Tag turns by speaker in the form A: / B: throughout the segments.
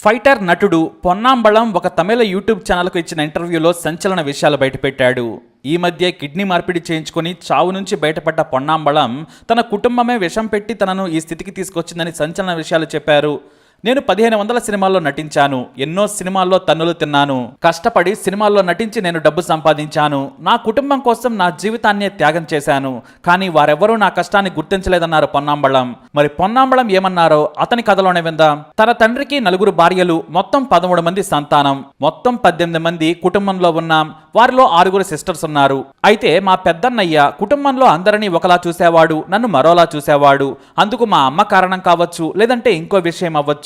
A: Fighter నటుడు పొన్నాంబళం ఒక తమిళ YouTube ఛానల్కు ఇచ్చిన ఇంటర్వ్యూలో సంచలన విషయాలు బయటపెట్టాడు. ఈ మధ్య కిడ్నీ మార్పిడి చేయించుకుని చావు నుంచి బయటపడ్డ పొన్నాంబళం తన కుటుంబమే విషం పెట్టి తనను ఈ స్థితికి తీసుకొచ్చిందని సంచలన విషయాలు చెప్పారు. నేను 1500 సినిమాల్లో నటించాను, ఎన్నో సినిమాల్లో తన్నులు తిన్నాను, కష్టపడి సినిమాల్లో నటించి నేను డబ్బు సంపాదించాను, నా కుటుంబం కోసం నా జీవితాన్నే త్యాగం చేశాను, కానీ వారెవ్వరూ నా కష్టాన్ని గుర్తించలేదన్నారు పొన్నాంబళం. మరి పొన్నాంబళం ఏమన్నారో అతని కథలోనే విందాం. తన తండ్రికి 4 భార్యలు, మొత్తం 13 మంది సంతానం, మొత్తం 18 మంది కుటుంబంలో ఉన్నాం. వారిలో 6 సిస్టర్స్ ఉన్నారు. అయితే మా పెద్దన్నయ్య కుటుంబంలో అందరినీ ఒకలా చూసేవాడు, నన్ను మరోలా చూసేవాడు. అందుకు మా అమ్మ కారణం కావచ్చు, లేదంటే ఇంకో విషయం అవ్వచ్చు.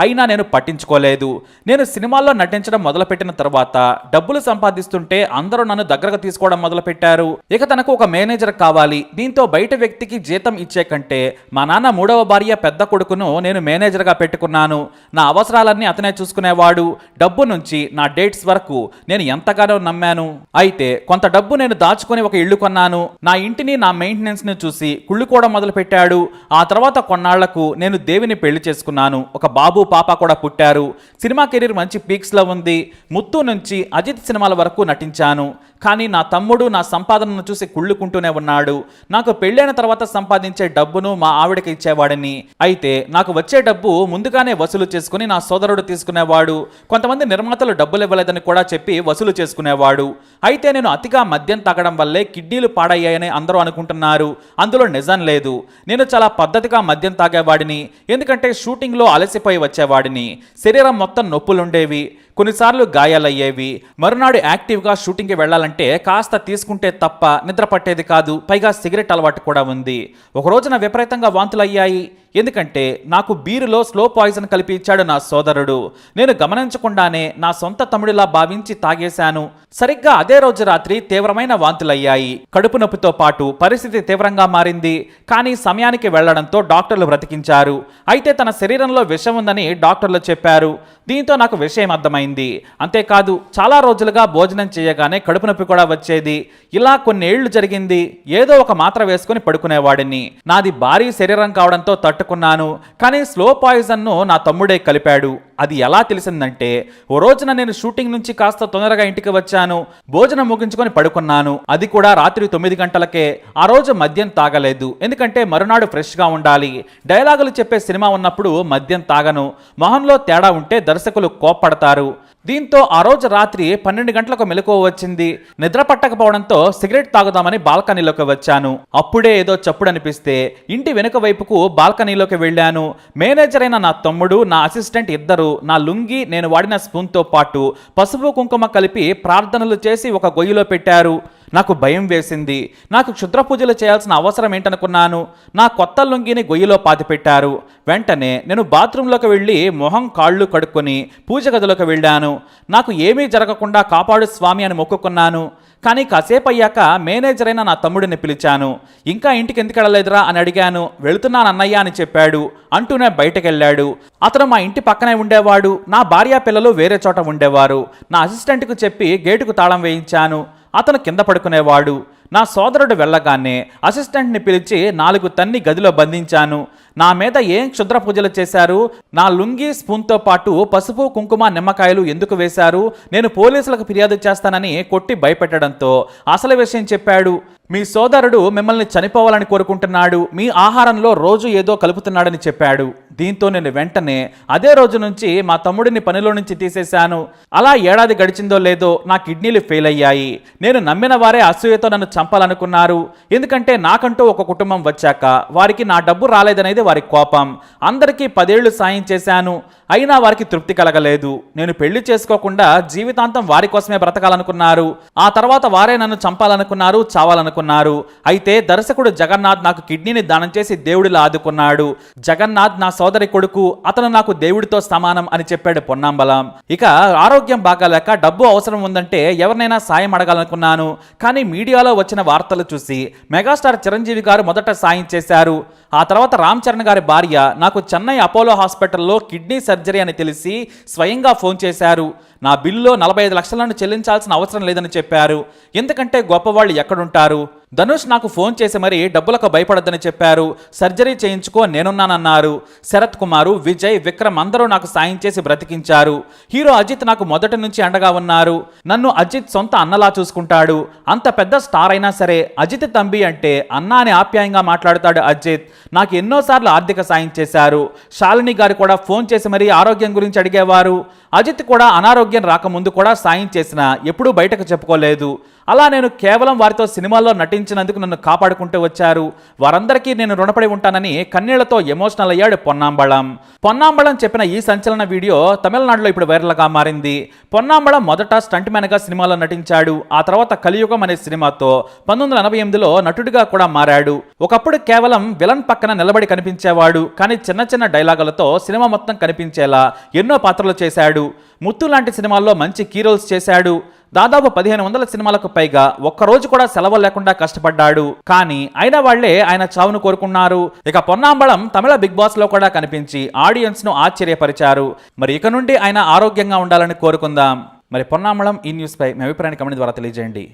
A: అయినా నేను పట్టించుకోలేదు. నేను సినిమాల్లో నటించడం మొదలుపెట్టిన తర్వాత డబ్బులు సంపాదిస్తుంటే అందరూ నన్ను దగ్గరకు తీసుకోవడం మొదలుపెట్టారు. ఇక తనకు ఒక మేనేజర్ కావాలి. దీంతో బయట వ్యక్తికి జీతం ఇచ్చే కంటే మా నాన్న 3వ భార్య పెద్ద కొడుకును నేను మేనేజర్గా పెట్టుకున్నాను. నా అవసరాలన్నీ అతనే చూసుకునేవాడు. డబ్బు నుంచి నా డేట్స్ వరకు నేను ఎంతగానో నమ్మాను. అయితే కొంత డబ్బు నేను దాచుకొని ఒక ఇల్లు కొన్నాను. నా ఇంటిని, నా మెయింటెనెన్స్ ని చూసి కుళ్ళుకోవడం మొదలు పెట్టాడు. ఆ తర్వాత కొన్నాళ్లకు నేను దేవిని పెళ్లి చేసుకున్నాను. ఒక బాబు పాప కూడా పుట్టారు. సినిమా కెరీర్ మంచి పీక్స్ లో ఉంది. ముత్తు నుంచి అజిత్ సినిమాల వరకు నటించాను. కానీ నా తమ్ముడు నా సంపాదనను చూసి కుళ్ళుకుంటూనే ఉన్నాడు. నాకు పెళ్ళైన తర్వాత సంపాదించే డబ్బును మా ఆవిడకి ఇచ్చేవాడిని. అయితే నాకు వచ్చే డబ్బు ముందుగానే వసూలు చేసుకుని నా సోదరుడు తీసుకునేవాడు. కొంతమంది నిర్మాతలు డబ్బులు ఇవ్వలేదని కూడా చెప్పి వసూలు చేసుకునేవాడు. అయితే నేను అతిగా మద్యం తాగడం వల్లే కిడ్నీలు పాడయ్యాయని అందరూ అనుకుంటున్నారు. అందులో నిజం లేదు. నేను చాలా పద్ధతిగా మద్యం తాగేవాడిని. ఎందుకంటే షూటింగ్లో అలసిపోయి వచ్చేవాడిని. శరీరం మొత్తం నొప్పులుండేవి, కొన్నిసార్లు గాయాలయ్యేవి. మరునాడు యాక్టివ్గా షూటింగ్కి వెళ్ళాలంటే కాస్త తీసుకుంటే తప్ప నిద్ర పట్టేది కాదు. పైగా సిగరెట్ అలవాటు కూడా ఉంది. ఒక రోజున విపరీతంగా వాంతులయ్యాయి. ఎందుకంటే నాకు బీరులో స్లో పాయిజన్ కలిపి ఇచ్చాడు నా సోదరుడు. నేను గమనించకుండానే నా సొంత తమ్ముడిలా భావించి తాగేశాను. సరిగ్గా అదే రోజు రాత్రి తీవ్రమైన వాంతులయ్యాయి. కడుపు నొప్పితో పాటు పరిస్థితి తీవ్రంగా మారింది. కానీ సమయానికి వెళ్లడంతో డాక్టర్లు బ్రతికించారు. అయితే తన శరీరంలో విషం ఉందని డాక్టర్లు చెప్పారు. దీంతో నాకు విషయం అర్థమైంది. అంతేకాదు చాలా రోజులుగా భోజనం చేయగానే కడుపు నొప్పి కూడా వచ్చేది. ఇలా కొన్నేళ్లు జరిగింది. ఏదో ఒక మాత్ర వేసుకుని పడుకునేవాడిని. నాది భారీ శరీరం కావడంతో తట్టుకున్నాను. కానీ స్లో పాయిజన్ను నా తమ్ముడే కలిపాడు. అది ఎలా తెలిసిందంటే, ఓ రోజున నేను షూటింగ్ నుంచి కాస్త తొందరగా ఇంటికి వచ్చాను. భోజనం ముగించుకొని పడుకున్నాను. అది కూడా రాత్రి 9 గంటలకే. ఆ రోజు మద్యం తాగలేదు. ఎందుకంటే మరునాడు ఫ్రెష్గా ఉండాలి. డైలాగులు చెప్పే సినిమా ఉన్నప్పుడు మద్యం తాగను. మొహంలో తేడా ఉంటే దర్శకులు కోప్పడతారు. దీంతో ఆ రోజు రాత్రి 12 గంటలకు మెలకువ వచ్చింది. నిద్ర పట్టకపోవడంతో సిగరెట్ తాగుదామని బాల్కనీలోకి వచ్చాను. అప్పుడే ఏదో చప్పుడు అనిపిస్తే ఇంటి వెనుక వైపుకు బాల్కనీలోకి వెళ్ళాను. మేనేజర్ అయిన నా తమ్ముడు, నా అసిస్టెంట్ ఇద్దరు నా లుంగి, నేను వాడిన స్పూన్తో పాటు పసుపు కుంకుమ కలిపి ప్రార్థనలు చేసి ఒక గొయ్యిలో పెట్టారు. నాకు భయం వేసింది. నాకు క్షుద్ర పూజలు చేయాల్సిన అవసరం ఏంటనుకున్నాను. నా కొత్త లుంగిని గొయ్యిలో పాతిపెట్టారు. వెంటనే నేను బాత్రూంలోకి వెళ్ళి మొహం కాళ్ళు కడుక్కొని పూజ గదిలోకి వెళ్ళాను. నాకు ఏమీ జరగకుండా కాపాడు స్వామి అని మొక్కుకున్నాను. కానీ కాసేపు అయ్యాక మేనేజర్ అయిన నా తమ్ముడిని పిలిచాను. ఇంకా ఇంటికి ఎందుకు వెళ్ళలేదురా అని అడిగాను. వెళుతున్నాను అన్నయ్య అని చెప్పాడు. అంటూనే బయటకెళ్ళాడు. అతను మా ఇంటి పక్కనే ఉండేవాడు. నా భార్య పిల్లలు వేరే చోట ఉండేవారు. నా అసిస్టెంట్కు చెప్పి గేటుకు తాళం వేయించాను. అతను కింద పడుకునేవాడు. నా సోదరుడు వెళ్ళగానే అసిస్టెంట్ని పిలిచి 4 తన్ని గదిలో బంధించాను. నా మీద ఏం క్షుద్ర పూజలు చేశారు? నా లుంగి, స్పూన్తో పాటు పసుపు, కుంకుమ, నిమ్మకాయలు ఎందుకు వేశారు? నేను పోలీసులకు ఫిర్యాదు చేస్తానని కొట్టి భయపెట్టడంతో అసలు విషయం చెప్పాడు. మీ సోదరుడు మిమ్మల్ని చనిపోవాలని కోరుకుంటున్నాడు. మీ ఆహారంలో రోజు ఏదో కలుపుతున్నాడని చెప్పాడు. దీంతో నేను వెంటనే అదే రోజు నుంచి మా తమ్ముడిని పనిలో నుంచి తీసేశాను. అలా ఏడాది గడిచిందో లేదో నా కిడ్నీలు ఫెయిల్ అయ్యాయి. నేను నమ్మిన వారే అసూయతో నన్ను చంపాలనుకున్నారు. ఎందుకంటే నాకంటూ ఒక కుటుంబం వచ్చాక వారికి నా డబ్బు రాలేదనేది వారి కోపం. అందరికీ 10 ఏళ్లు సాయం చేశాను. అయినా వారికి తృప్తి కలగలేదు. నేను పెళ్లి చేసుకోకుండా జీవితాంతం వారి కోసమే బ్రతకాలనుకున్నారు. ఆ తర్వాత వారే నన్ను చంపాలనుకున్నారు, చావాలనుకున్నారు. అయితే దర్శకుడు జగన్నాథ్ నాకు కిడ్నీని దానం చేసి దేవుడిలా ఆదుకున్నాడు. జగన్నాథ్ నా సోదరి కొడుకు. అతను నాకు దేవుడితో సమానం అని చెప్పాడు పొన్నాంబలం. ఇక ఆరోగ్యం బాగాలేక డబ్బు అవసరం ఉందంటే ఎవరినైనా సాయం అడగాలనుకున్నాను. కానీ మీడియాలో వచ్చిన వార్తలు చూసి మెగాస్టార్ చిరంజీవి గారు మొదట సాయం చేశారు. ఆ తర్వాత రామ్ చరణ్ గారి భార్య నాకు చెన్నై అపోలో హాస్పిటల్లో కిడ్నీ సర్జరీ అని తెలిసి స్వయంగా ఫోన్ చేశారు. నా బిల్లులో 45 లక్షలను చెల్లించాల్సిన అవసరం లేదని చెప్పారు. ఎందుకంటే గొప్పవాళ్ళు ఎక్కడుంటారు? ధనుష్ నాకు ఫోన్ చేసి మరీ డబ్బులకు భయపడద్దని చెప్పారు. సర్జరీ చేయించుకో నేనున్నానన్నారు. శరత్ కుమారు, విజయ్, విక్రమ్ అందరూ నాకు సాయం చేసి బ్రతికించారు. హీరో అజిత్ నాకు మొదటి నుంచి అండగా ఉన్నారు. నన్ను అజిత్ సొంత అన్నలా చూసుకుంటాడు. అంత పెద్ద స్టార్ అయినా సరే అజిత్ తంబి అంటే అన్నా అని ఆప్యాయంగా మాట్లాడుతాడు అజిత్. నాకు ఎన్నోసార్లు ఆర్థిక సాయం చేశారు. శాలిని గారు కూడా ఫోన్ చేసి మరీ ఆరోగ్యం గురించి అడిగేవారు. అజిత్ కూడా అనారోగ్యం రాకముందు కూడా సాయం చేసినా ఎప్పుడూ బయటకు చెప్పుకోలేదు. అలా నేను కేవలం వారితో సినిమాల్లో నటించినందుకు నన్ను కాపాడుకుంటూ వచ్చారు. వారందరికీ నేను రుణపడి ఉంటానని కన్నీళ్లతో ఎమోషనల్ అయ్యాడు పొన్నాంబళం. పొన్నాంబళం చెప్పిన ఈ సంచలన వీడియో తమిళనాడులో ఇప్పుడు వైరల్గా మారింది. పొన్నాంబళం మొదట స్టంట్ మ్యాన్గా సినిమాలో నటించాడు. ఆ తర్వాత కలియుగం అనే సినిమాతో 1988లో నటుడిగా కూడా మారాడు. ఒకప్పుడు కేవలం విలన్ పక్కన నిలబడి కనిపించేవాడు. కానీ చిన్న చిన్న డైలాగులతో సినిమా మొత్తం కనిపించేలా ఎన్నో పాత్రలు చేశాడు. ముత్తు లాంటి సినిమాల్లో మంచి కీ రోల్స్ చేశాడు. దాదాపు 1500 సినిమాలకు పైగా ఒక్కరోజు కూడా సెలవు లేకుండా కష్టపడ్డాడు. కానీ అయిన వాళ్లే ఆయన చావును కోరుకున్నారు. ఇక పొన్నాంబళం తమిళ బిగ్ బాస్ లో కూడా కనిపించి ఆడియన్స్ ను ఆశ్చర్యపరిచారు. మరి ఇక నుండి ఆయన ఆరోగ్యంగా ఉండాలని కోరుకుందాం. మరి పొన్నాంబళం ఈ న్యూస్ పై మీ అభిప్రాయాన్ని కమెంట్ ద్వారా తెలియజేయండి.